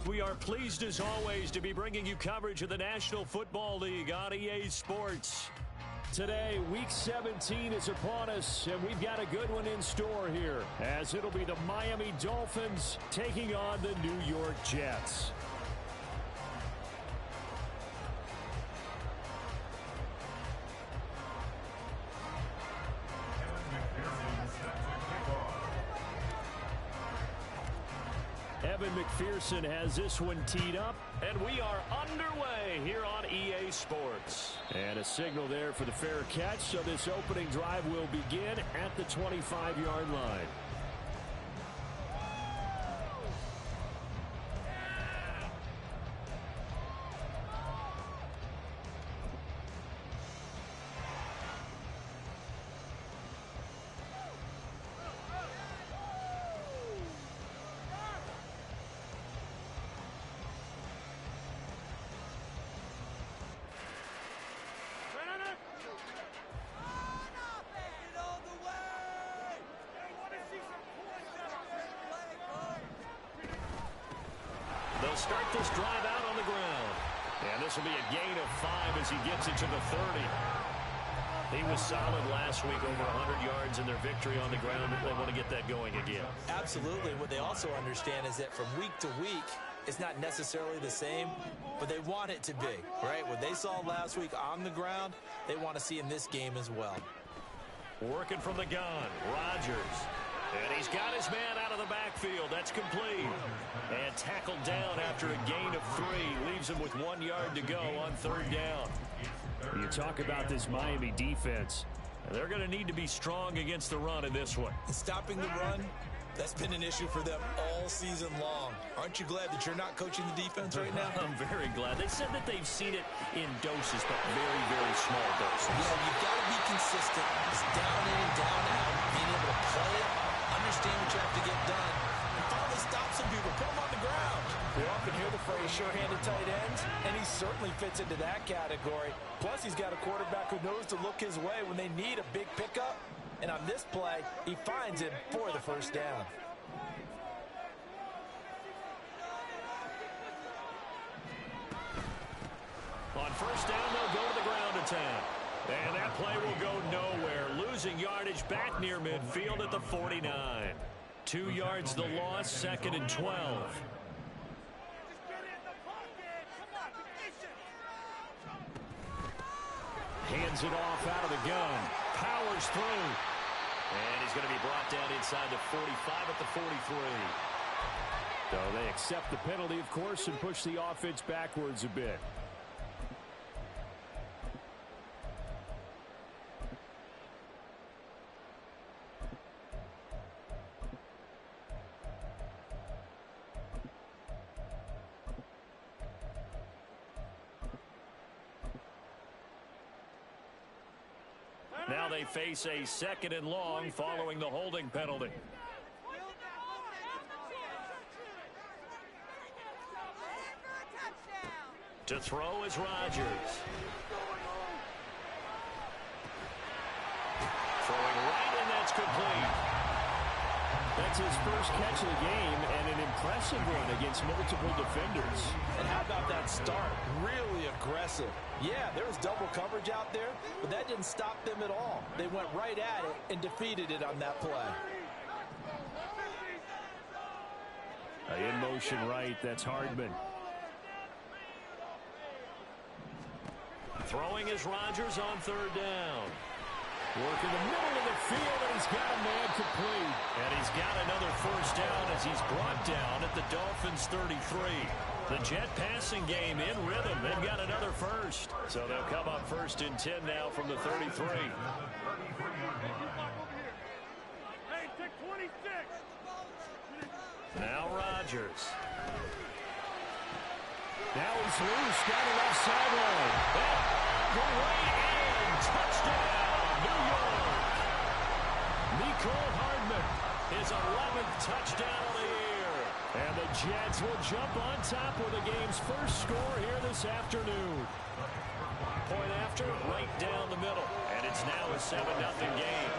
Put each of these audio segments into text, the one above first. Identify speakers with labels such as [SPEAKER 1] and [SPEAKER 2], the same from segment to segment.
[SPEAKER 1] We are pleased as always to be bringing you coverage of the National Football League on EA Sports. Today, Week 17 is upon us, and we've got a good one in store here, as it'll be the Miami Dolphins taking on the New York Jets. Evan McPherson has this one teed up, and we are underway here on EA Sports. And a signal there for the fair catch, so this opening drive will begin at the 25-yard line. They'll start this drive out on the ground. And this will be a gain of 5 as he gets it to the 30. He was solid last week, over 100 yards in their victory on the ground. They want to get that going again.
[SPEAKER 2] Absolutely. What they also understand is that from week to week, it's not necessarily the same, but they want it to be, right? What they saw last week on the ground, they want to see in this game as well.
[SPEAKER 1] Working from the gun, Rodgers. And he's got his man out of the backfield. That's complete. And tackled down after a gain of 3. Leaves him with 1 yard to go on third down. You talk about this Miami defense. They're going to need to be strong against the run in this one.
[SPEAKER 2] And stopping the run, that's been an issue for them all season long. Aren't you glad that you're not coaching the defense right now?
[SPEAKER 1] I'm very glad. They said that they've seen it in doses, but very, very small doses.
[SPEAKER 2] Yeah, you've got to be consistent. It's down in and down out. Being able to play it, understand what you have to get done, and finally stop some people, put them on the ground.
[SPEAKER 3] We often hear the phrase sure-handed tight ends, and he certainly fits into that category. Plus, he's got a quarterback who knows to look his way when they need a big pickup. And on this play, he finds him for the first down.
[SPEAKER 1] On first down, they'll go to the ground attack. And that play will go nowhere. Losing yardage back near midfield at the 49. 2 yards the loss, 2nd and 12. Hands it off out of the gun. Powers through. And he's going to be brought down inside the 45 at the 43. So they accept the penalty, of course, and push the offense backwards a bit. Now they face a 2nd and long following the holding penalty. To throw is Rodgers. Throwing right, and that's complete. That's his first catch of the game, and an impressive one against multiple defenders.
[SPEAKER 3] And how about that start? Really aggressive. Yeah, there was double coverage out there, but that didn't stop them at all. They went right at it and defeated it on that play.
[SPEAKER 1] In motion right, that's Hardman. Throwing is Rodgers on third down. Work in the middle of the field, and he's got a man complete. And he's got another first down as he's brought down at the Dolphins' 33. The Jet passing game in rhythm. They've got another first. So they'll come up 1st and 10 now from the 33. Now Rodgers. Now he's loose down the left sideline. Great end. Touchdown, New York. Nicole Hardman, his 11th touchdown of the year. And the Jets will jump on top with the game's first score here this afternoon. Point after, right down the middle. And it's now a 7-0 game.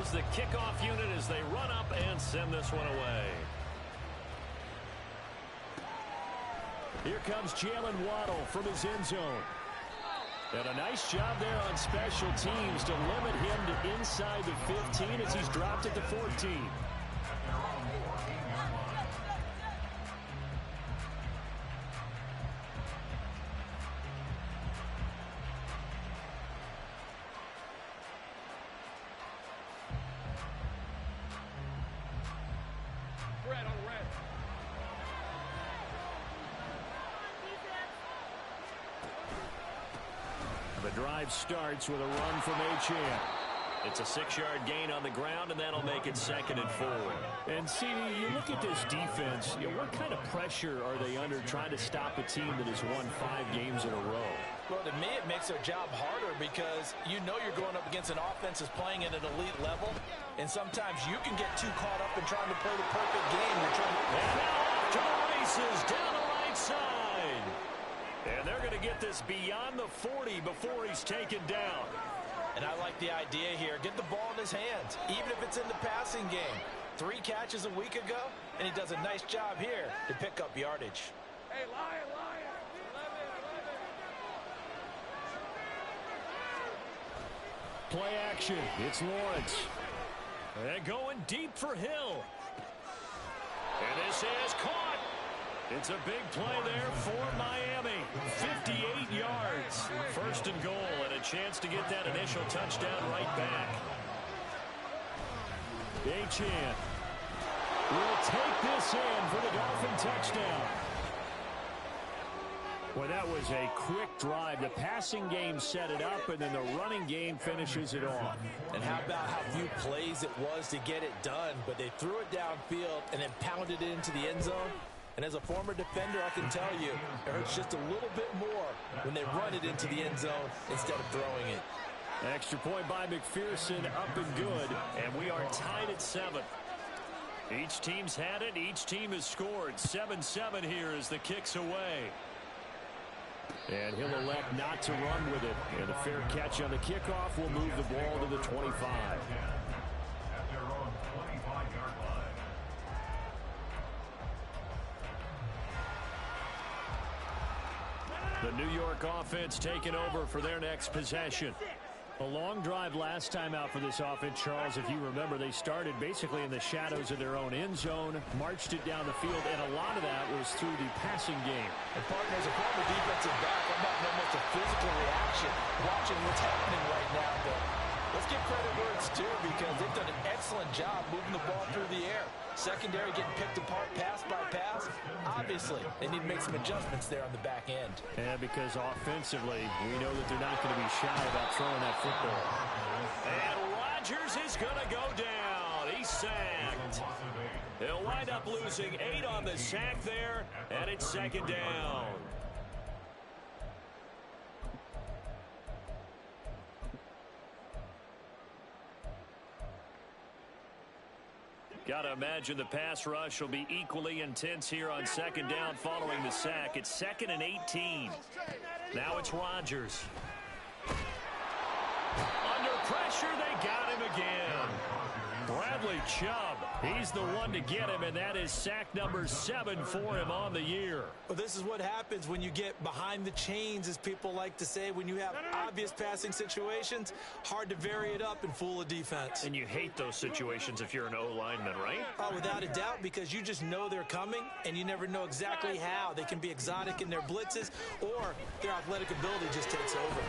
[SPEAKER 1] is the kickoff unit as they run up and send this one away. Here comes Jalen Waddle from his end zone. And a nice job there on special teams to limit him to inside the 15 as he's dropped at the 14. The drive starts with a run from Achane. It's a 6-yard gain on the ground, and that'll make it 2nd and 4. And, CD, you look at this defense, what kind of pressure are they under trying to stop a team that has won 5 games in a row?
[SPEAKER 3] Well, to me, it makes their job harder because you know you're going up against an offense that's playing at an elite level, and sometimes you can get too caught up in trying to play the perfect game. You're trying to...
[SPEAKER 1] And now off to the races down the right side. And they're going to get this beyond the 40 before he's taken down.
[SPEAKER 3] And I like the idea here. Get the ball in his hands, even if it's in the passing game. 3 catches a week ago, and he does a nice job here to pick up yardage.
[SPEAKER 4] Hey, Lion.
[SPEAKER 1] Play action. It's Lawrence. And going deep for Hill. And this is caught. It's a big play there for Miami. 58 yards. 1st and goal, and a chance to get that initial touchdown right back. Achane will take this in for the Dolphin touchdown. Well, that was a quick drive. The passing game set it up, and then the running game finishes it off.
[SPEAKER 3] And how about how few plays it was to get it done, but they threw it downfield and then pounded it into the end zone. And as a former defender, I can tell you, it hurts just a little bit more when they run it into the end zone instead of throwing it.
[SPEAKER 1] Extra point by McPherson, up and good, and we are tied at 7. Each team's had it. Each team has scored. 7-7 here as the kick's away. And he'll elect not to run with it. And a fair catch on the kickoff will move the ball to the 25. The New York offense taking over for their next possession. A long drive last time out for this offense, Charles. If you remember, they started basically in the shadows of their own end zone, marched it down the field, and a lot of that was through the passing game.
[SPEAKER 3] And partner, as a former defensive back, I'm having almost a physical reaction watching what's happening right now. But let's give credit where it's due because they've done an excellent job moving the ball through the air. Secondary getting picked apart pass by pass. Obviously, they need to make some adjustments there on the back end.
[SPEAKER 1] And because offensively, we know that they're not going to be shy about throwing that football. And Rodgers is going to go down. He's sacked. He'll wind up losing 8 on the sack there, and it's 2nd down. Got to imagine the pass rush will be equally intense here on 2nd down following the sack. It's 2nd and 18. Now it's Rodgers. Under pressure, they got him again. Bradley Chubb, he's the one to get him, and that is sack number 7 for him on the year.
[SPEAKER 3] Well, this is what happens when you get behind the chains, as people like to say. When you have obvious passing situations, hard to vary it up and fool a defense.
[SPEAKER 1] And you hate those situations if you're an O-lineman, right?
[SPEAKER 3] Oh, without a doubt, because you just know they're coming, and you never know exactly how. They can be exotic in their blitzes, or their athletic ability just takes over.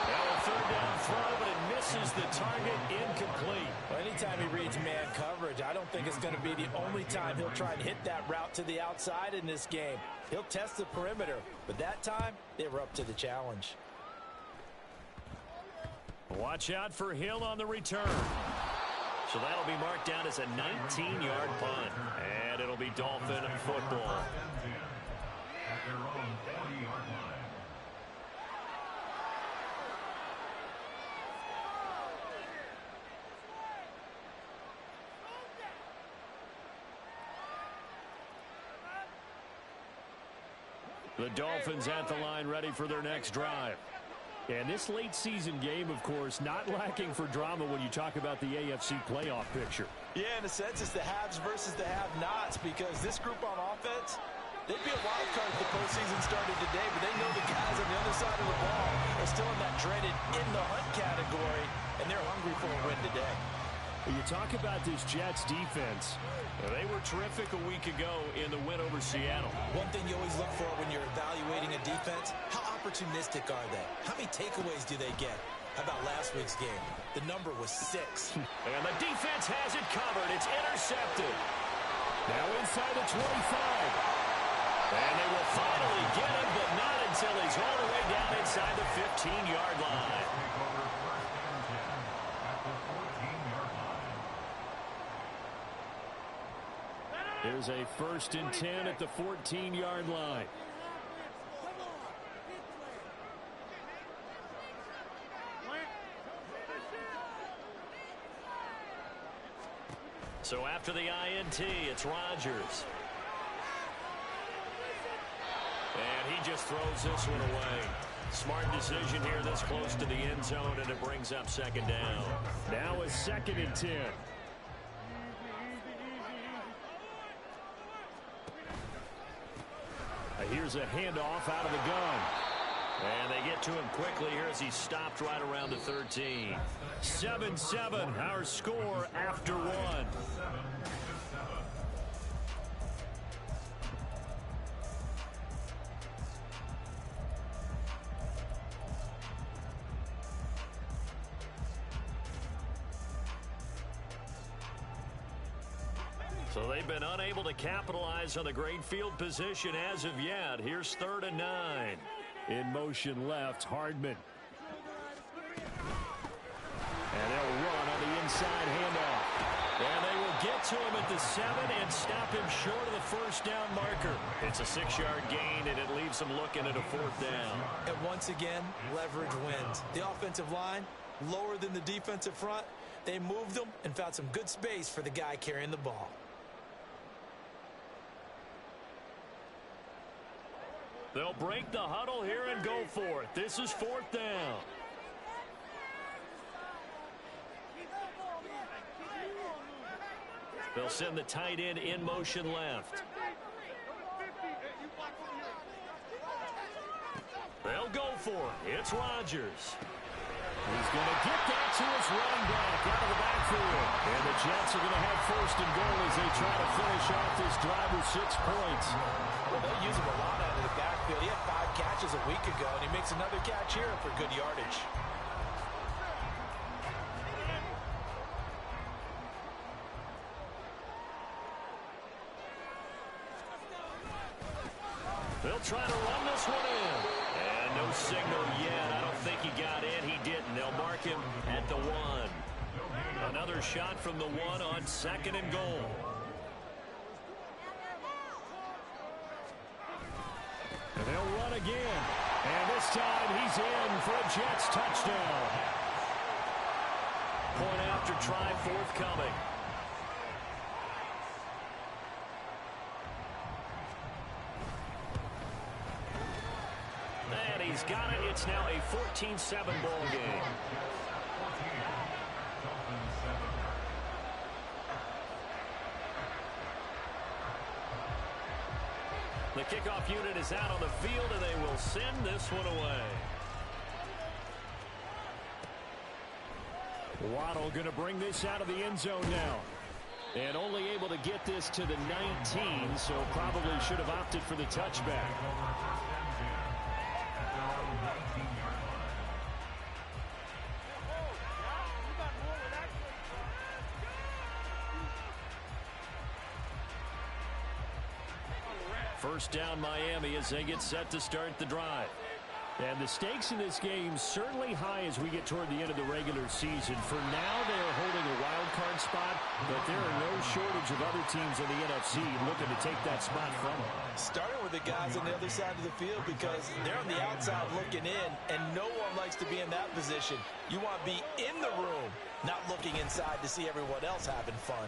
[SPEAKER 1] Now a 3rd down throw, but it misses the target, incomplete.
[SPEAKER 3] Well, anytime he reads man coverage, I don't think it's going to be the only time he'll try and hit that route to the outside in this game. He'll test the perimeter, but that time, they were up to the challenge.
[SPEAKER 1] Watch out for Hill on the return. So that'll be marked down as a 19-yard punt. And it'll be Dolphin football. The Dolphins at the line ready for their next drive. And this late season game, of course, not lacking for drama when you talk about the AFC playoff picture.
[SPEAKER 3] Yeah, in a sense, it's the haves versus the have-nots, because this group on offense, they'd be a wild card if the postseason started today, but they know the guys on the other side of the ball are still in that dreaded in-the-hunt category, and they're hungry for a win today.
[SPEAKER 1] You talk about this Jets defense. They were terrific a week ago in the win over Seattle.
[SPEAKER 2] One thing you always look for when you're evaluating a defense, how opportunistic are they? How many takeaways do they get? How about last week's game? The number was 6.
[SPEAKER 1] And the defense has it covered. It's intercepted. Now inside the 25. And they will finally get him, but not until he's all the way down inside the 15-yard line. Here's a 1st and 10 at the 14-yard line. So after the INT, it's Rodgers. And he just throws this one away. Smart decision here this close to the end zone, and it brings up 2nd down. Now a 2nd and 10. Here's a handoff out of the gun. And they get to him quickly here as he stopped right around the 13. 7-7, our score after 1. So they've been unable to capitalize on the great field position as of yet. Here's 3rd and 9. In motion left, Hardman. And they'll run on the inside handoff. And they will get to him at the 7 and stop him short of the 1st down marker. It's a 6-yard gain, and it leaves them looking at a 4th down.
[SPEAKER 2] And once again, leverage wins. The offensive line, lower than the defensive front. They moved them and found some good space for the guy carrying the ball.
[SPEAKER 1] They'll break the huddle here and go for it. This is 4th down. They'll send the tight end in motion left. They'll go for it. It's Rodgers. He's going to get that to his running back out of the backfield. And the Jets are going to have 1st and goal as they try to finish off this drive with 6 points.
[SPEAKER 3] Well, they'll use him a lot out of the backfield. He had 5 catches a week ago, and he makes another catch here for good yardage.
[SPEAKER 1] They'll try to run this one in. And no signal yet. I don't think he got in. He didn't. They'll mark him at the 1. Another shot from the 1 on 2nd and goal. And they'll run again. And this time he's in for a Jets touchdown. Point after try forthcoming. And he's got it. It's now a 14-7 ball game. The kickoff unit is out on the field, and they will send this one away. Waddle going to bring this out of the end zone now. And only able to get this to the 19, so probably should have opted for the touchback. First down Miami as they get set to start the drive. And the stakes in this game certainly high as we get toward the end of the regular season. For now, they are holding a wild card spot, but there are no shortage of other teams in the NFC looking to take that spot from them.
[SPEAKER 3] Starting with the guys on the other side of the field, because they're on the outside looking in, and no one likes to be in that position. You want to be in the room, not looking inside to see everyone else having fun.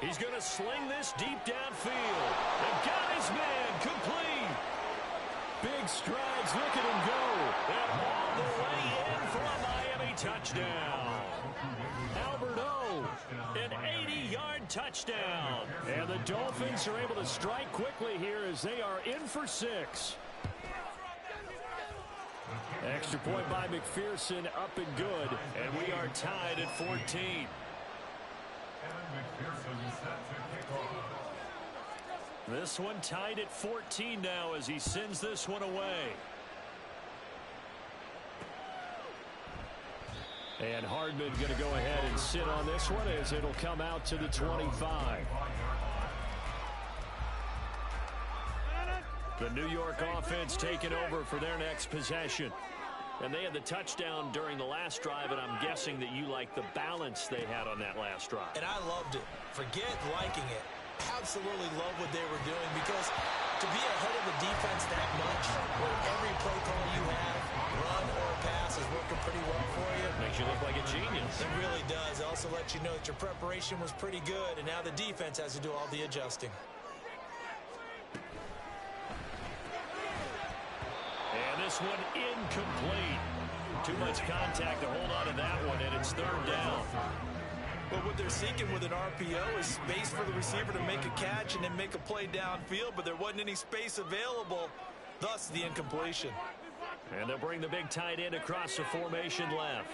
[SPEAKER 1] He's going to sling this deep downfield. And got his man complete. Big big strides. Look at him go. And all the way in for a Miami touchdown. Albert O, an 80-yard touchdown. And the Dolphins are able to strike quickly here as they are in for 6. Extra point by McPherson, up and good. And we are tied at 14. This one tied at 14 now as he sends this one away. And Hardman going to go ahead and sit on this one as it'll come out to the 25. The New York offense taking over for their next possession. And they had the touchdown during the last drive, and I'm guessing that you like the balance they had on that last drive.
[SPEAKER 2] And I loved it. Forget liking it. Absolutely love what they were doing, because to be ahead of the defense that much, where every play call you have, run or pass, is working pretty well for you.
[SPEAKER 1] Makes you look like a genius.
[SPEAKER 2] It really does. It also lets you know that your preparation was pretty good, and now the defense has to do all the adjusting.
[SPEAKER 1] And this one incomplete. Too much contact to hold on to that one, and it's 3rd down.
[SPEAKER 2] But what they're seeking with an RPO is space for the receiver to make a catch and then make a play downfield, but there wasn't any space available, thus the incompletion.
[SPEAKER 1] And they'll bring the big tight end across the formation left.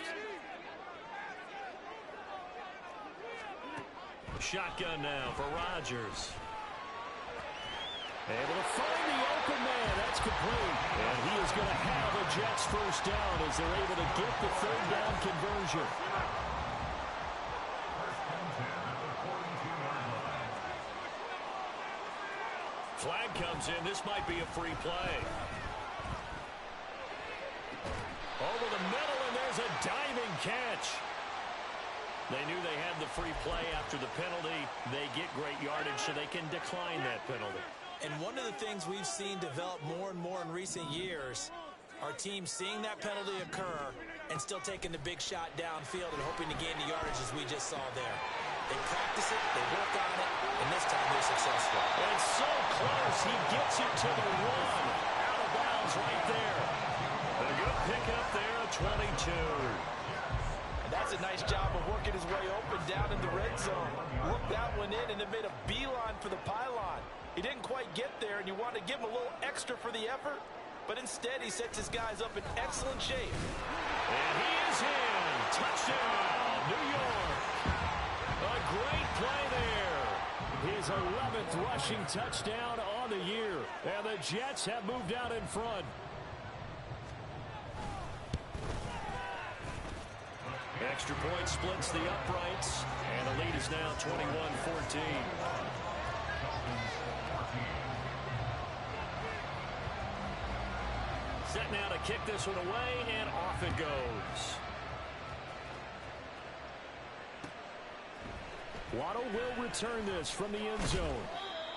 [SPEAKER 1] Shotgun now for Rodgers. Able to find the open man. That's complete. And he is going to have a Jets first down as they're able to get the 3rd down conversion. Flag comes in. This might be a free play. Over the middle, and there's a diving catch. They knew they had the free play after the penalty. They get great yardage, so they can decline that penalty.
[SPEAKER 2] And one of the things we've seen develop more and more in recent years are teams seeing that penalty occur and still taking the big shot downfield and hoping to gain the yardage, as we just saw there. They practice it, they work on it, and this time they're successful.
[SPEAKER 1] And so close, he gets it to the 1. Out of bounds right there. A good pickup there, a 22.
[SPEAKER 3] And that's a nice job of working his way open down in the red zone. Looked that one in and then made a beeline for the pylon. He didn't quite get there, and you want to give him a little extra for the effort, but instead he sets his guys up in excellent shape.
[SPEAKER 1] And he is in. Touchdown, New York. A great play there. His 11th rushing touchdown on the year. And the Jets have moved out in front. Extra point splits the uprights. And the lead is now 21-14. Set now to kick this one away, and off it goes. Waddle will return this from the end zone.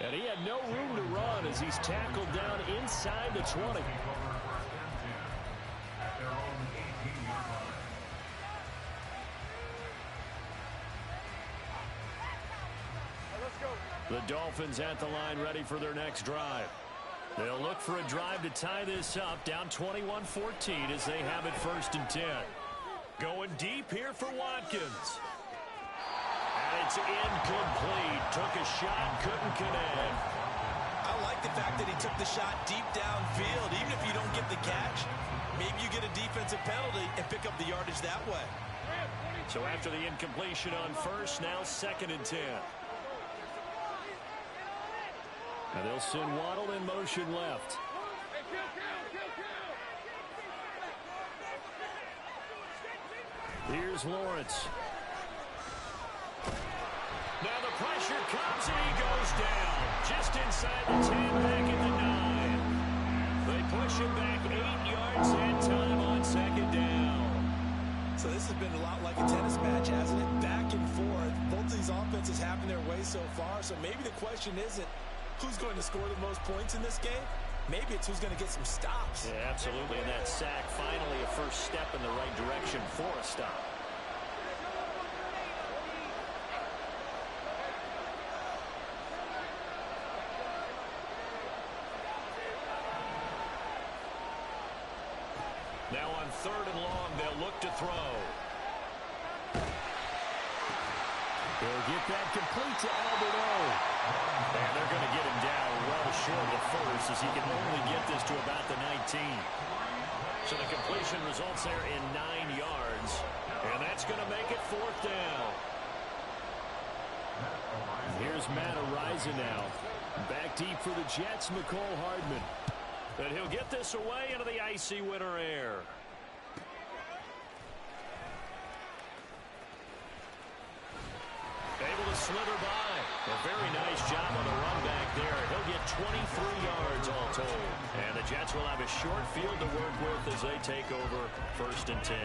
[SPEAKER 1] And he had no room to run as he's tackled down inside the 20. The Dolphins at the line ready for their next drive. They'll look for a drive to tie this up, down 21-14 as they have it 1st and 10. Going deep here for Watkins. And it's incomplete. Took a shot, couldn't connect.
[SPEAKER 2] I like the fact that he took the shot deep downfield. Even if you don't get the catch, maybe you get a defensive penalty and pick up the yardage that way.
[SPEAKER 1] So after the incompletion on 1st, now 2nd and 10. And they'll send Waddle in motion left. Here's Lawrence. Now the pressure comes and he goes down. Just inside the 10, back at the 9. They push him back 8 yards and time on 2nd down.
[SPEAKER 2] So this has been a lot like a tennis match, hasn't it? Back and forth. Both of these offenses having their way so far. So maybe the question isn't who's going to score the most points in this game. Maybe it's who's going to get some stops.
[SPEAKER 1] Yeah, absolutely. And that sack, finally a first step in the right direction for a stop. Now on 3rd and long, they'll look to throw.
[SPEAKER 4] They'll get that complete to Albert O.
[SPEAKER 1] And they're going to get him down well short of the first, as he can only get this to about the 19. So the completion results there in 9 yards. And that's going to make it 4th down.
[SPEAKER 4] Here's Matt Ariza now. Back deep for the Jets, McCole Hardman.
[SPEAKER 1] And he'll get this away into the icy winter air. Able to slither by. A very nice job on the run back there. He'll get 23 yards all told. And the Jets will have a short field to work with as they take over 1st and 10.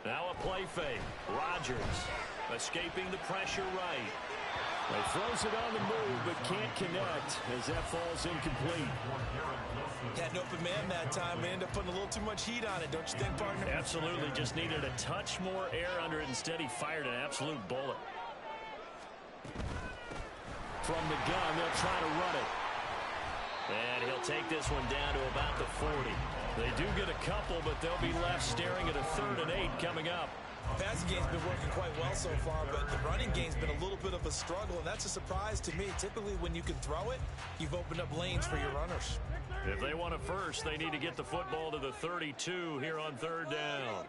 [SPEAKER 1] Now a play fake. Rodgers escaping the pressure right.
[SPEAKER 4] He throws it on the move, but can't connect as that falls incomplete.
[SPEAKER 3] Had an open man that time. We ended up putting a little too much heat on it, don't you think, partner?
[SPEAKER 1] Absolutely. Just needed a touch more air under it. Instead, he fired an absolute bullet.
[SPEAKER 4] From the gun, they'll try to run it.
[SPEAKER 1] And he'll take this one down to about the 40.
[SPEAKER 4] They do get a couple, but they'll be left staring at a 3rd and 8 coming up.
[SPEAKER 3] Passing game's been working quite well so far, but the running game's been a little bit of a struggle, and that's a surprise to me. Typically, when you can throw it, you've opened up lanes for your runners.
[SPEAKER 1] If they want it first, they need to get the football to the 32 here on 3rd down.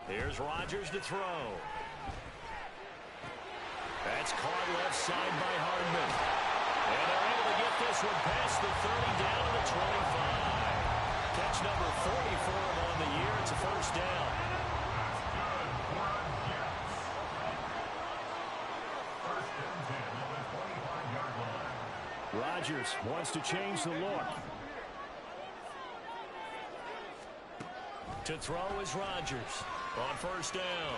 [SPEAKER 1] Here's Rodgers to throw. That's caught left side by Hardman. And they're able to get this one past the 30 down to the 25. Catch number 40 for him on the year. It's a 1st down.
[SPEAKER 4] Rodgers wants to change the look.
[SPEAKER 1] To throw is Rodgers on 1st down.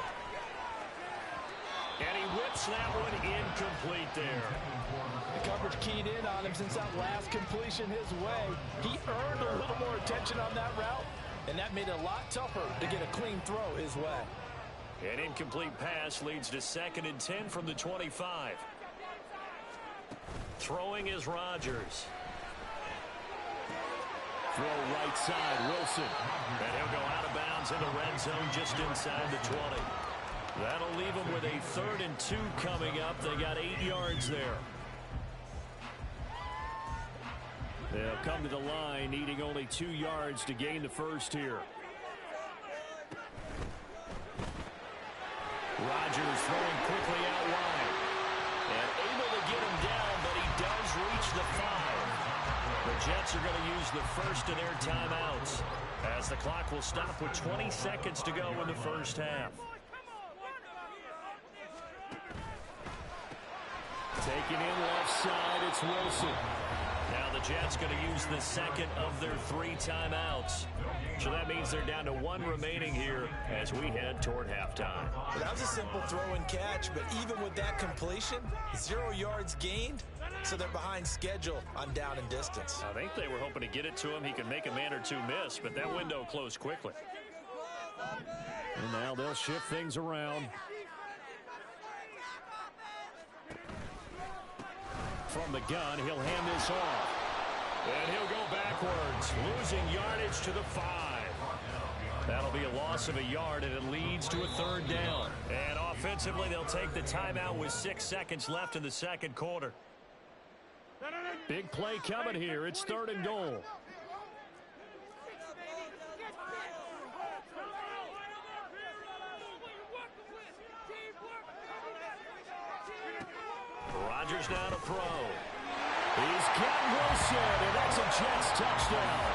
[SPEAKER 1] And he whips that one incomplete there.
[SPEAKER 3] The coverage keyed in on him since that last completion his way. He earned a little more attention on that route, and that made it a lot tougher to get a clean throw his way.
[SPEAKER 1] An incomplete pass leads to 2nd and 10 from the 25. Throwing is Rodgers.
[SPEAKER 4] Throw right side, Wilson.
[SPEAKER 1] And he'll go out of bounds in the red zone just inside the 20. That'll leave them with a 3rd and 2 coming up. They got 8 yards there.
[SPEAKER 4] They'll come to the line, needing only 2 yards to gain the first here.
[SPEAKER 1] Rodgers throwing quickly out wide. And able to get him down, but he does reach the 5. The Jets are going to use the first of their timeouts, as the clock will stop with 20 seconds to go in the first half.
[SPEAKER 4] Taking in left side, it's Wilson.
[SPEAKER 1] Now the Jets going to use the second of their 3 timeouts. So that means they're down to 1 remaining here as we head toward halftime.
[SPEAKER 3] Well, that was a simple throw and catch, but even with that completion, 0 yards gained, so they're behind schedule on down and distance.
[SPEAKER 1] I think they were hoping to get it to him. He could make a man or 2 miss, but that window closed quickly.
[SPEAKER 4] And now they'll shift things around. From the gun, he'll hand this off.
[SPEAKER 1] And he'll go backwards, losing yardage to the 5. That'll be a loss of a yard, and it leads to a 3rd down. And offensively, they'll take the timeout with 6 seconds left in the second quarter.
[SPEAKER 4] Big play coming here. It's 3rd and goal.
[SPEAKER 1] Rodgers now to throw.
[SPEAKER 4] He's got Wilson, and that's a Jets touchdown.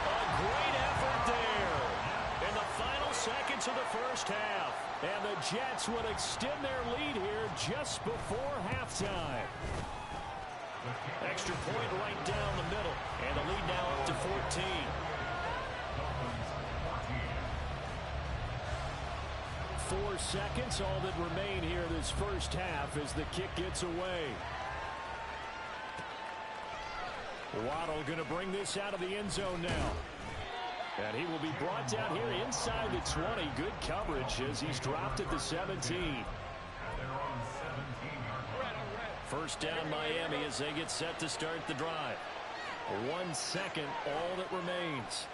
[SPEAKER 1] A great effort there in the final seconds of the first half.
[SPEAKER 4] And the Jets would extend their lead here just before halftime.
[SPEAKER 1] Extra point right down the middle. And the lead now up to 14.
[SPEAKER 4] Four seconds, all that remain here this first half as the kick gets away. Waddle going to bring this out of the end zone now. And he will be brought down here inside the 20. Good coverage as he's dropped at the 17. First down Miami as they get set to start the drive. 1 second, all that remains.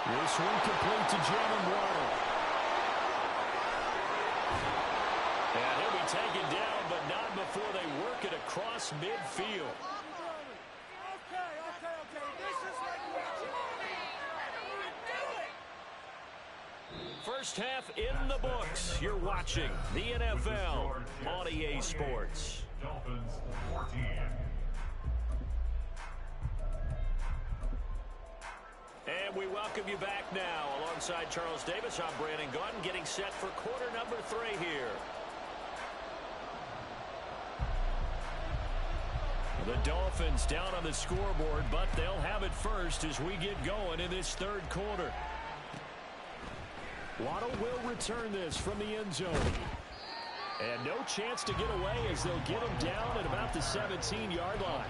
[SPEAKER 4] This one complete to Jalen Waddle. And he'll be taken down, but not before they work it across midfield. First half in the books. You're watching the NFL on EA Sports.
[SPEAKER 1] Dolphins 14.
[SPEAKER 4] And we welcome you back now. Alongside Charles Davis, I'm Brandon Gunn, getting set for quarter number 3 here. The Dolphins down on the scoreboard, but they'll have it first as we get going in this third quarter. Waddle will return this from the end zone. And no chance to get away as they'll get him down at about the 17-yard line.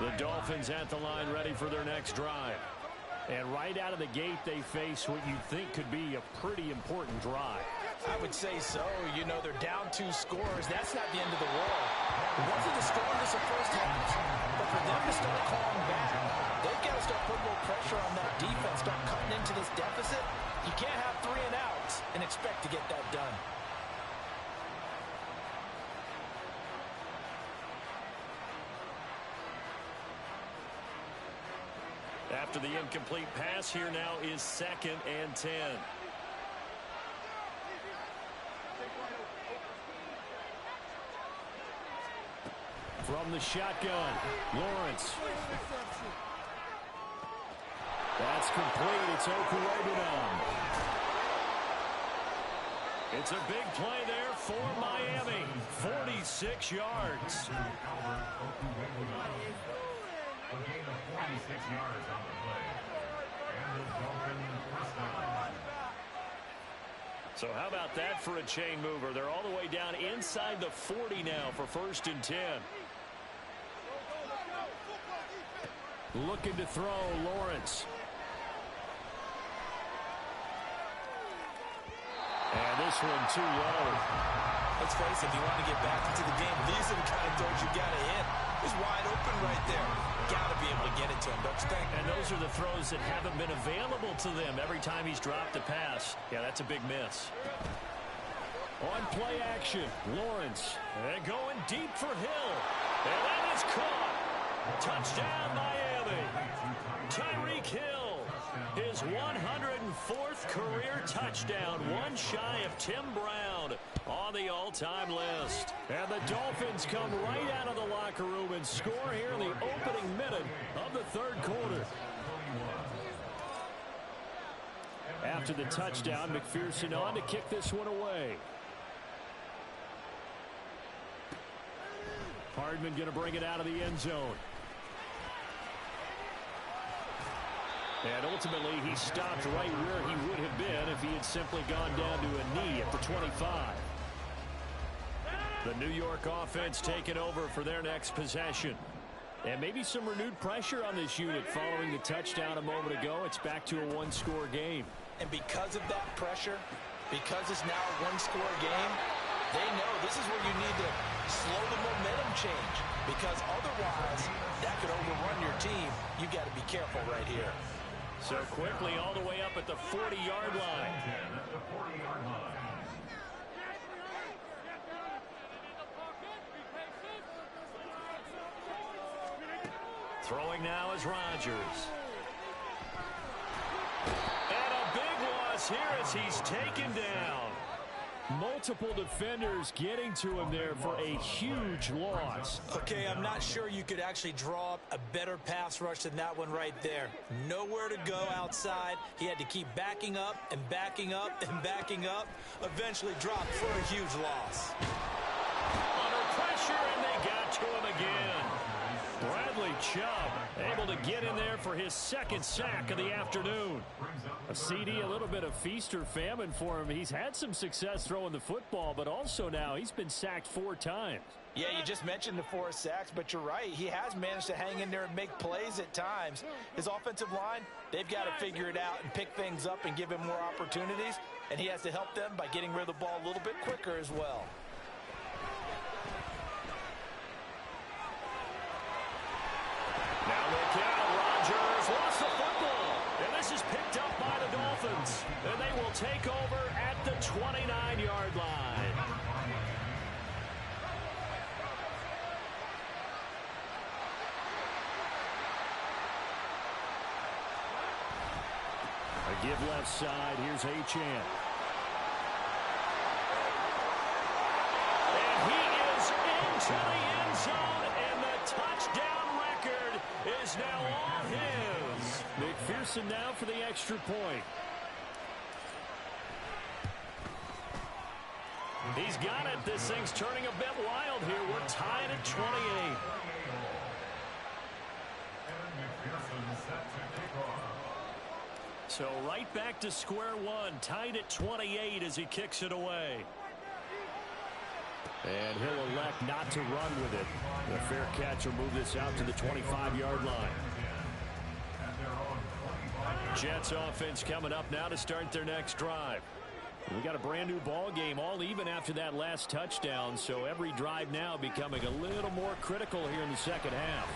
[SPEAKER 4] The Dolphins at the line ready for their next drive. And right out of the gate, they face what you think could be a pretty important drive.
[SPEAKER 3] I would say so. You know, they're down 2 scores. That's not the end of the world. It wasn't the strongest of first half, but for them to start calling back, they've got to start putting more pressure on that defense, start cutting into this deficit. You can't have 3 and outs and expect to get that done.
[SPEAKER 4] After the incomplete pass, here now is 2nd and 10. From the shotgun, Lawrence. That's complete. It's Okurebunom. It's a big play there for Miami. 46 yards.
[SPEAKER 1] A gain of 46 yards on the play. And the Dolphins first down.
[SPEAKER 4] So how about that for a chain mover? They're all the way down inside the 40 now for 1st and 10. Looking to throw, Lawrence. And this one too low.
[SPEAKER 3] Let's face it, if you want to get back into the game, these are the kind of throws you got to hit. He's wide open right there. Got to be able to get it to him, don't you think?
[SPEAKER 4] And those are the throws that haven't been available to them every time he's dropped a pass. Yeah, that's a big miss. On play action, Lawrence. And going deep for Hill. And that is caught. Touchdown, Miami. Tyreek Hill, his 104th career touchdown, one shy of Tim Brown on the all-time list. And the Dolphins come right out of the locker room and score here in the opening minute of the third quarter. After the touchdown, McPherson on to kick this one away. Hardman going to bring it out of the end zone. And ultimately, he stopped right where he would have been if he had simply gone down to a knee at the 25. The New York offense taking over for their next possession. And maybe some renewed pressure on this unit following the touchdown a moment ago. It's back to a 1-score game.
[SPEAKER 3] And because of that pressure, because it's now a 1-score game, they know this is where you need to slow the momentum change. Because otherwise, that could overrun your team. You've got to be careful right here.
[SPEAKER 4] So quickly all the way up at the 40-yard line. Throwing now is Rodgers. And a big loss here as he's taken down. Multiple defenders getting to him there for a huge loss.
[SPEAKER 3] Okay, I'm not sure you could actually draw up a better pass rush than that one right there. Nowhere to go outside. He had to keep backing up and backing up and backing up. Eventually dropped for a huge loss.
[SPEAKER 4] Under pressure. pressure, and they got to him again. Bradley Chubb able to get in there for his second sack of the afternoon. A CD, a little bit of feast or famine for him. He's had some success throwing the football, but also now he's been sacked 4 times.
[SPEAKER 3] Yeah, you just mentioned the 4 sacks, but you're right. He has managed to hang in there and make plays at times. His offensive line, they've got to figure it out and pick things up and give him more opportunities, and he has to help them by getting rid of the ball a little bit quicker as well.
[SPEAKER 4] Now look out, Rodgers lost the football, and this is picked up by the Dolphins, and they will take over at the 29-yard line. A give left side, here's Achane. And he is into the end zone, and the touchdown record is now all his. McPherson now for the extra point. He's got it. This thing's turning a bit wild here. We're tied at 28. So right back to square one, tied at 28 as he kicks it away. And he'll elect not to run with it. The fair catch will move this out to the 25-yard line. Jets offense coming up now to start their next drive. We got a brand new ball game, all even after that last touchdown, so every drive now becoming a little more critical here in the second half.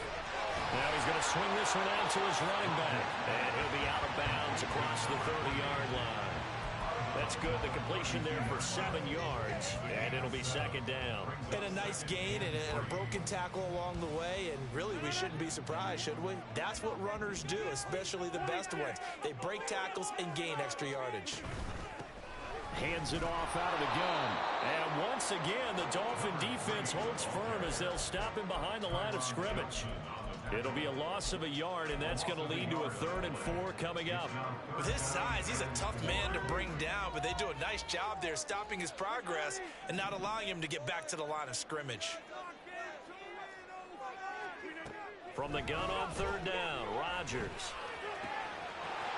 [SPEAKER 4] Now he's going to swing this one out to his running back, and he'll be out of bounds across the 30-yard line. That's good. The completion there for 7 yards, and it'll be second down.
[SPEAKER 3] And a nice gain and a broken tackle along the way, and really we shouldn't be surprised, should we? That's what runners do, especially the best ones. They break tackles and gain extra yardage.
[SPEAKER 4] Hands it off out of the gun. And once again, the Dolphin defense holds firm as they'll stop him behind the line of scrimmage. It'll be a loss of a yard, and that's going to lead to a 3rd and 4 coming up.
[SPEAKER 3] With his size, he's a tough man to bring down, but they do a nice job there stopping his progress and not allowing him to get back to the line of scrimmage.
[SPEAKER 4] From the gun on 3rd down, Rodgers.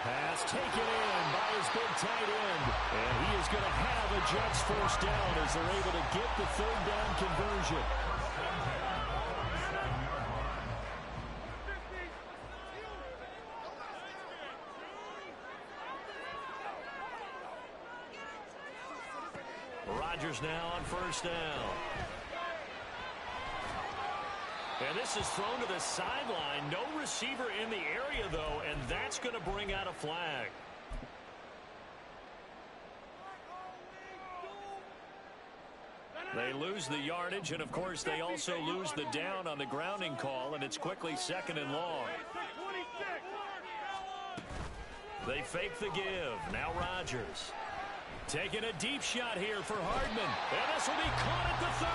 [SPEAKER 4] Pass taken in by his big tight end. And he is going to have a Jets first down as they're able to get the 3rd down conversion. Rodgers now on 1st down. And this is thrown to the sideline. No receiver in the area, though, and that's going to bring out a flag. They lose the yardage, and, of course, they also lose the down on the grounding call, and it's quickly 2nd and long. They fake the give. Now Rodgers. Taking a deep shot here for Hardman. And this will be caught at the 30.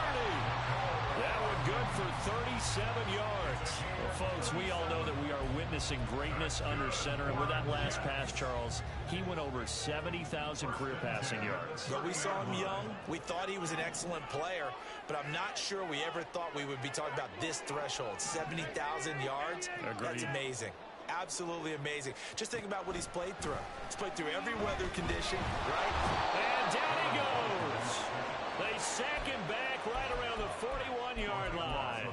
[SPEAKER 4] That one good for 37 yards. Well, folks, we all know that we are witnessing greatness under center. And with that last pass, Charles, he went over 70,000 career passing yards.
[SPEAKER 3] But we saw him young. We thought he was an excellent player. But I'm not sure we ever thought we would be talking about this threshold. 70,000 yards?
[SPEAKER 4] Agreed.
[SPEAKER 3] That's amazing. Absolutely amazing. Just think about what he's played through. He's played through every weather condition, right?
[SPEAKER 4] And down he goes. They sack him back right around the 41-yard line.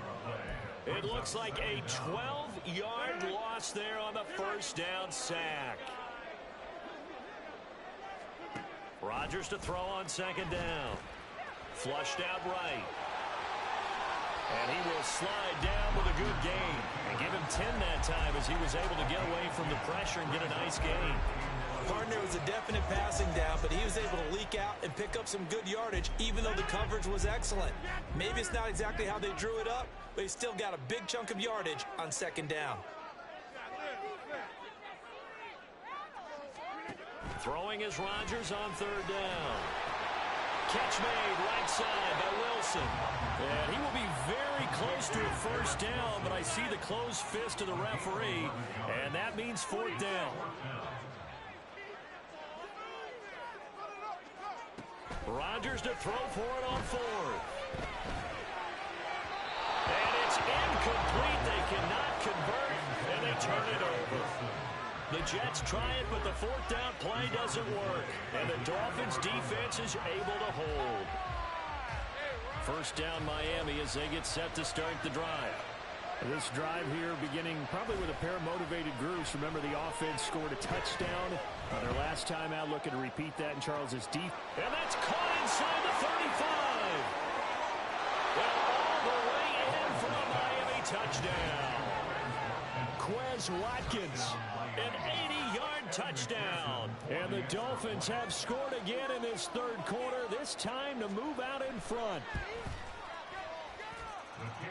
[SPEAKER 4] It looks like a 12-yard loss there on the 1st down sack. Rodgers to throw on 2nd down. Flushed out right. And he will slide down with a good gain. And give him 10 that time as he was able to get away from the pressure and get a nice gain.
[SPEAKER 3] Partner was a definite passing down, but he was able to leak out and pick up some good yardage, even though the coverage was excellent. Maybe it's not exactly how they drew it up, but he still got a big chunk of yardage on 2nd down.
[SPEAKER 4] Throwing is Rodgers on 3rd down. Catch made right side by Wilson. And he will be very close to a 1st down, but I see the closed fist of the referee, and that means 4th down. Rodgers to throw for it on 4th. It's incomplete. They cannot convert, and they turn it over. The Jets try it, but the fourth down play doesn't work. And the Dolphins' defense is able to hold. First down Miami as they get set to start the drive.
[SPEAKER 5] This drive here beginning probably with a pair of motivated groups. Remember, the offense scored a touchdown on their last time out, looking to repeat that in Charles's deep.
[SPEAKER 4] And that's caught inside the 35. Well, all the way in for a Miami touchdown.
[SPEAKER 5] Quez Watkins,
[SPEAKER 4] an 80-yard touchdown.
[SPEAKER 5] And the Dolphins have scored again in this third quarter, this time to move out in front.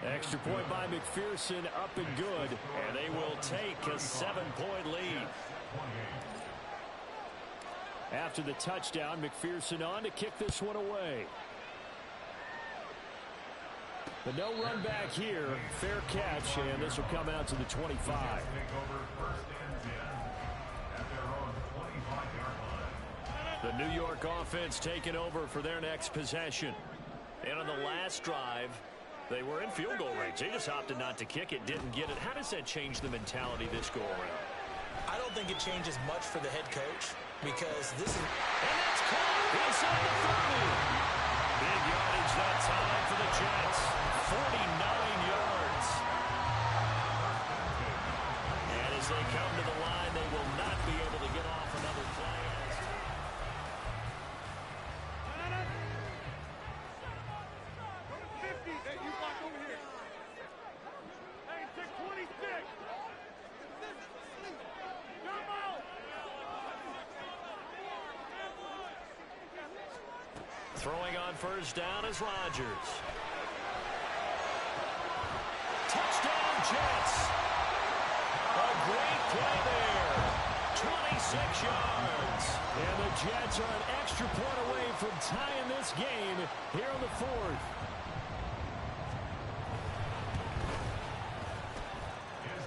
[SPEAKER 4] Extra point by McPherson, up and good. And they will take a 7-point lead.
[SPEAKER 5] After the touchdown, McPherson on to kick this one away. But no run back here. Fair catch, and this will come out to the 25.
[SPEAKER 4] The New York offense taking over for their next possession. And on the last drive, they were in field goal range. They just opted not to kick it, didn't get it. How does that change the mentality this go around?
[SPEAKER 2] I don't think it changes much for the head coach because this is...
[SPEAKER 4] And that's caught inside the 30. Big yardage that time for the Jets. 49 yards. And as they come to the line, they will not be able to get off another play. Throwing on first down is Rodgers. Touchdown, Jets. A great play there. 26 yards.
[SPEAKER 5] And the Jets are an extra point away from tying this game here in the fourth.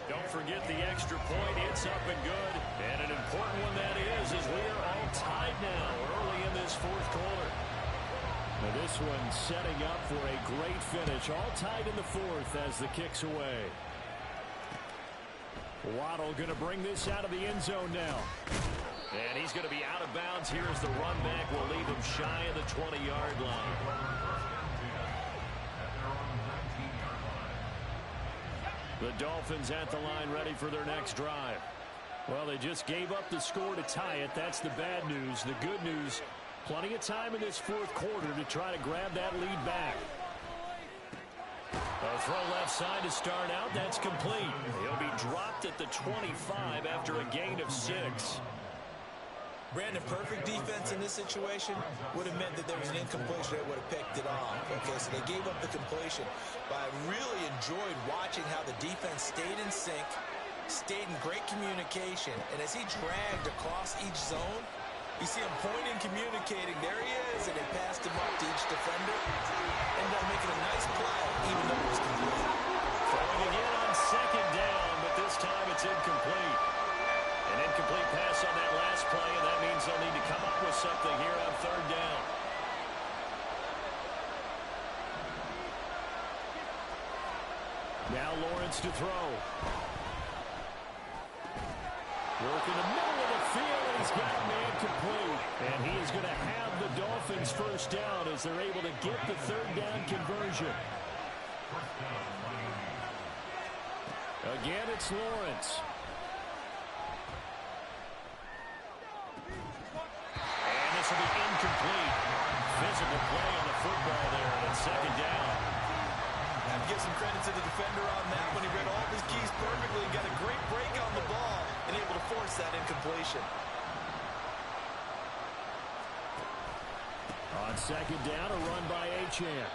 [SPEAKER 4] Don't forget the extra point. It's up and good. And an important one that is as we are all tied now early in this fourth quarter.
[SPEAKER 5] Now this one setting up for a great finish. All tied in the fourth as the kick's away. Waddle going to bring this out of the end zone now.
[SPEAKER 4] And he's going to be out of bounds here as the run back will leave him shy of the 20-yard line. The Dolphins at the line ready for their next drive.
[SPEAKER 5] Well, they just gave up the score to tie it. That's the bad news. The good news, plenty of time in this fourth quarter to try to grab that lead back.
[SPEAKER 4] A throw left side to start out. That's complete. He'll be dropped at the 25 after a gain of 6.
[SPEAKER 2] Brandon, perfect defense in this situation would have meant that there was an incompletion that would have picked it off. Okay, so they gave up the completion. But I really enjoyed watching how the defense stayed in sync, stayed in great communication, and as he dragged across each zone, you see him pointing, communicating. There he is, and they passed him up to each defender. Ended up making a nice play, even though it was complete.
[SPEAKER 4] Throwing again on second down, but this time it's incomplete. An incomplete pass on that last play, and that means they'll need to come up with something here on third down.
[SPEAKER 5] Now Lawrence to throw. Work in the middle of the field, and he's got a man complete. And he is going to have the Dolphins first down as they're able to get the third down conversion. Again, it's Lawrence.
[SPEAKER 4] And this will be incomplete. Physical play on the football there, and it's second down.
[SPEAKER 3] I have to give some credit to the defender on that when he read all of his keys perfectly and got a great break on the ball and able to force that incompletion.
[SPEAKER 5] On second down, a run by Achane.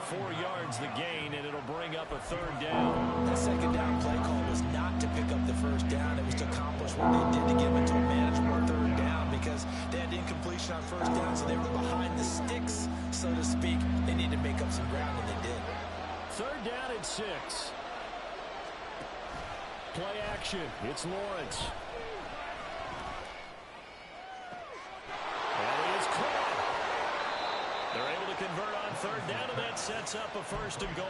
[SPEAKER 4] 4 yards the gain, and it'll bring up a third down.
[SPEAKER 2] That second down play call was not to pick up the first down. It was to accomplish what they did to get them into a manageable third down because they had incompletion on first down, so they were behind the sticks, so to speak. They needed to make up some ground, and they did.
[SPEAKER 5] Third down and 6. Play action. It's Lawrence.
[SPEAKER 4] And he is caught. They're able to convert on third down, and that sets up a first and goal.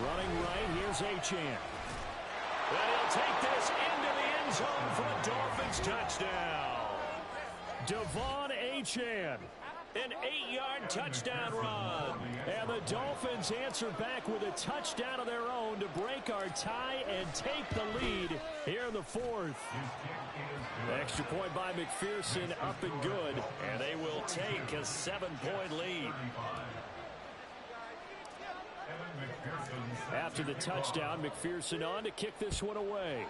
[SPEAKER 4] Running right, here's Achane. And he'll take this into the end zone for a Dolphins touchdown. Devon Achane, an 8-yard touchdown run. And the Dolphins answer back with a touchdown of their own to break our tie and take the lead here in the fourth. Extra point by McPherson, up and good. And they will take a 7-point lead. After the touchdown, McPherson on to kick this one away.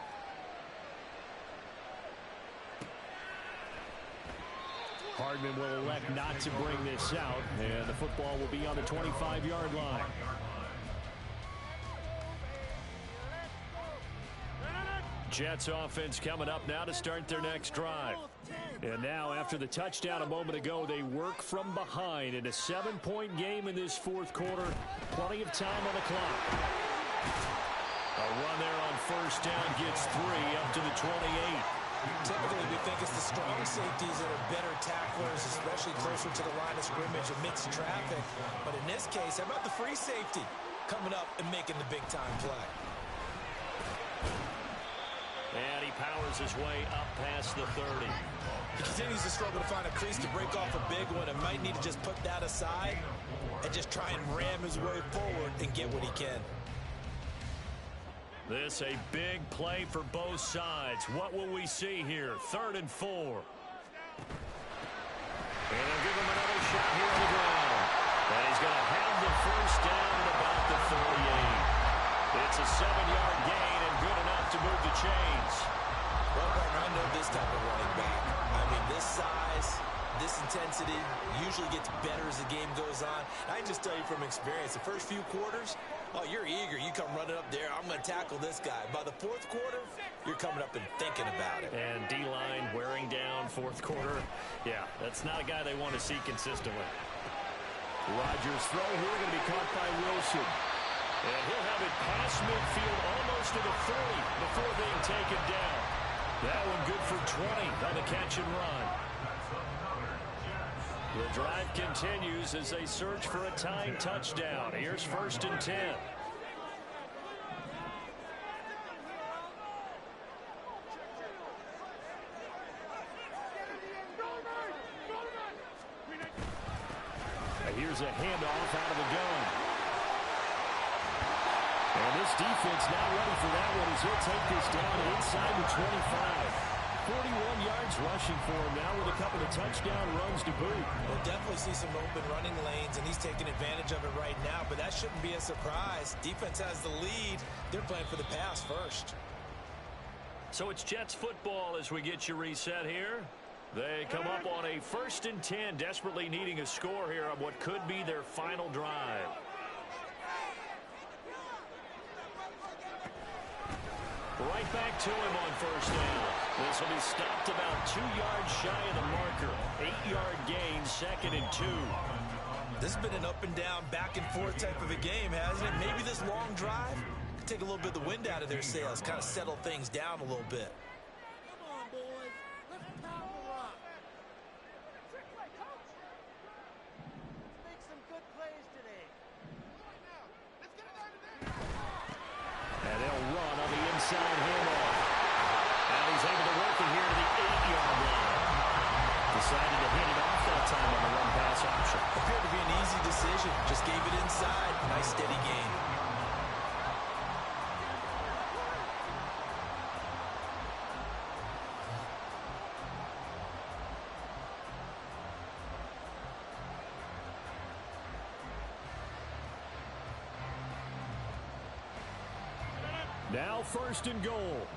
[SPEAKER 4] Hardman will elect not to bring this out, and the football will be on the 25-yard line. Jets offense coming up now to start their next drive. And now, after the touchdown a moment ago, they work from behind in a 7-point game in this fourth quarter. Plenty of time on the clock. A run there on first down gets 3 up to the 28.
[SPEAKER 2] Typically, we think it's the strong safeties that are better tacklers, especially closer to the line of scrimmage amidst traffic. But in this case, how about the free safety coming up and making the big-time play?
[SPEAKER 4] And he powers his way up past the 30.
[SPEAKER 2] He continues to struggle to find a crease to break off a big one and might need to just put that aside and just try and ram his way forward and get what he can.
[SPEAKER 4] This a big play for both sides. What will we see here? 3rd and 4. And they'll give him another shot here on the ground. And he's going to have the first down at about the 38. It's a 7-yard gain and good enough to move the chains.
[SPEAKER 2] Well, partner, I know this type of running back. I mean, this size, this intensity usually gets better as the game goes on. I can just tell you from experience, the first few quarters, oh, you're eager. You come running up there. I'm going to tackle this guy. By the fourth quarter, you're coming up and thinking about it.
[SPEAKER 4] And D-line wearing down fourth quarter. Yeah, that's not a guy they want to see consistently. Rodgers' throw here going to be caught by Wilson. And he'll have it past midfield almost to the 30 before being taken down. That one good for 20 on the catch and run. The drive continues as they search for a tying touchdown. Here's 1st and 10. Here's a handoff out of the gun. And this defense not ready for that one as he'll take this down inside the 25. 41 yards rushing for him now with a couple of touchdown runs to boot.
[SPEAKER 2] We'll definitely see some open running lanes, and he's taking advantage of it right now, but that shouldn't be a surprise. Defense has the lead. They're playing for the pass first.
[SPEAKER 4] So it's Jets football as we get you reset here. They come up on a 1st and 10, desperately needing a score here on what could be their final drive. Right back to him on first down. This will be stopped about 2 yards shy of the marker. 8-yard gain, 2nd and 2.
[SPEAKER 2] This has been an up and down, back and forth type of a game, hasn't it? Maybe this long drive could take a little bit of the wind out of their sails, kind of settle things down a little bit.
[SPEAKER 6] Come on, boys. Let's power up. Make some good plays today.
[SPEAKER 4] And they'll run on the inside handoff. And he's able to work it here to the 8-yard line. Decided to hit it off that time on the run-pass option.
[SPEAKER 2] Appeared to be an easy decision. Just gave it inside. Nice steady gain.
[SPEAKER 4] Now 1st and goal.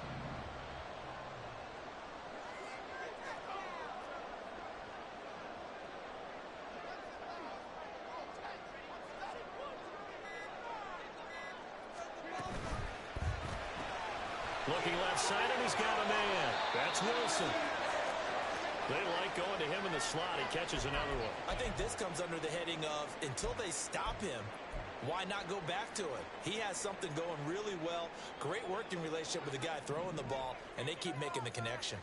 [SPEAKER 4] Looking left side, and he's got a man. That's Wilson. They like going to him in the slot. He catches another one.
[SPEAKER 2] I think this comes under the heading of, until they stop him, why not go back to it? He has something going really well. Great working relationship with the guy throwing the ball, and they keep making the connection.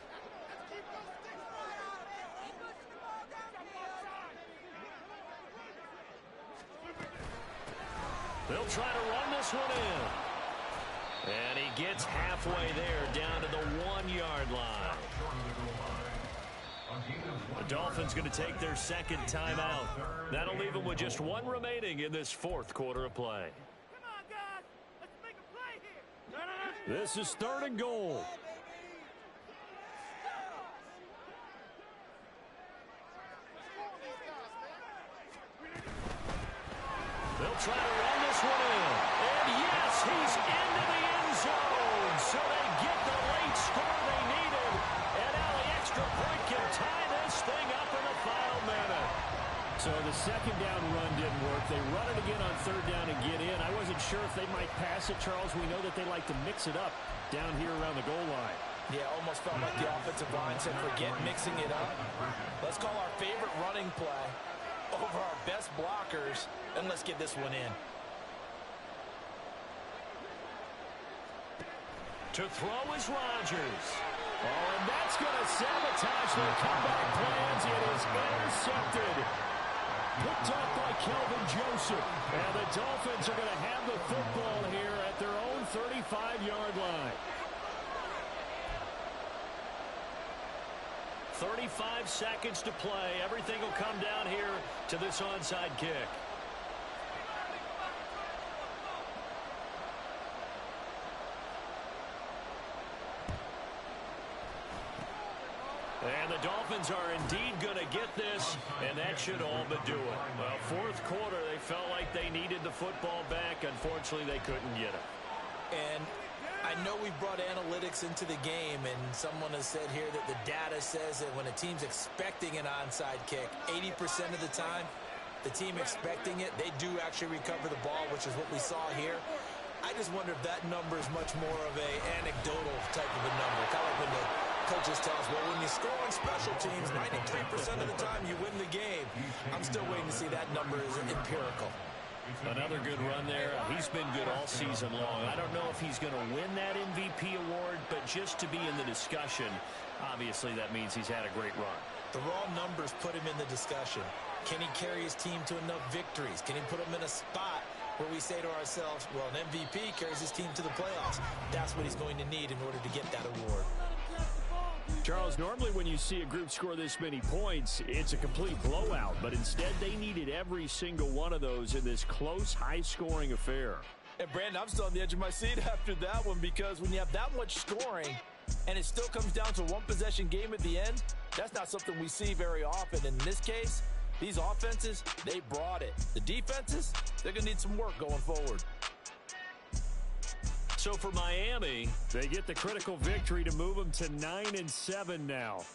[SPEAKER 4] They'll try to run this one in. And he gets halfway there, down to the 1-yard line. The Dolphins going to take their second timeout. That'll leave them with just one remaining in this fourth quarter of play.
[SPEAKER 6] Come on, guys. Let's make a play here.
[SPEAKER 4] This is 3rd and goal. They'll try to run this one in. And yes, he's into the end zone. So they get the late score they needed. And now the extra point can tie this thing up in the final minute. So the second down run didn't work. They run it again on 3rd down and get in. I wasn't sure if they might pass it, Charles. We know that they like to mix it up down here around the goal line.
[SPEAKER 3] Yeah, almost felt like the offensive line said, forget mixing it up. Let's call our favorite running play over our best blockers, and let's get this one in.
[SPEAKER 4] To throw is Rodgers. Oh, and that's going to sabotage their comeback plans. It is intercepted. Picked up by Kelvin Joseph. And the Dolphins are going to have the football here at their own 35-yard line. 35 seconds to play. Everything will come down here to this onside kick. And the Dolphins are indeed going to get this, and that should all but do it. Well, fourth quarter, they felt like they needed the football back. Unfortunately, they couldn't get it.
[SPEAKER 3] And I know we've brought analytics into the game, and someone has said here that the data says that when a team's expecting an onside kick, 80% of the time, the team expecting it, they do actually recover the ball, which is what we saw here. I just wonder if that number is much more of a anecdotal type of a number. Kind of like when the coaches tell us, well, when you score on special teams, 93% of the time you win the game. I'm still waiting to see that number is empirical.
[SPEAKER 4] Another good run there. He's been good all season long. I don't know if he's going to win that MVP award, but just to be in the discussion, obviously that means he's had a great run.
[SPEAKER 3] The raw numbers put him in the discussion. Can he carry his team to enough victories? Can he put them in a spot where we say to ourselves, well, an MVP carries his team to the playoffs. That's what he's going to need in order to get that award.
[SPEAKER 4] Charles, normally when you see a group score this many points, it's a complete blowout. But instead, they needed every single one of those in this close, high-scoring affair.
[SPEAKER 3] And, Brandon, I'm still on the edge of my seat after that one, because when you have that much scoring and it still comes down to one possession game at the end, that's not something we see very often. In this case, these offenses, they brought it. The defenses, they're going to need some work going forward.
[SPEAKER 4] So for Miami, they get the critical victory to move them to 9-7 now.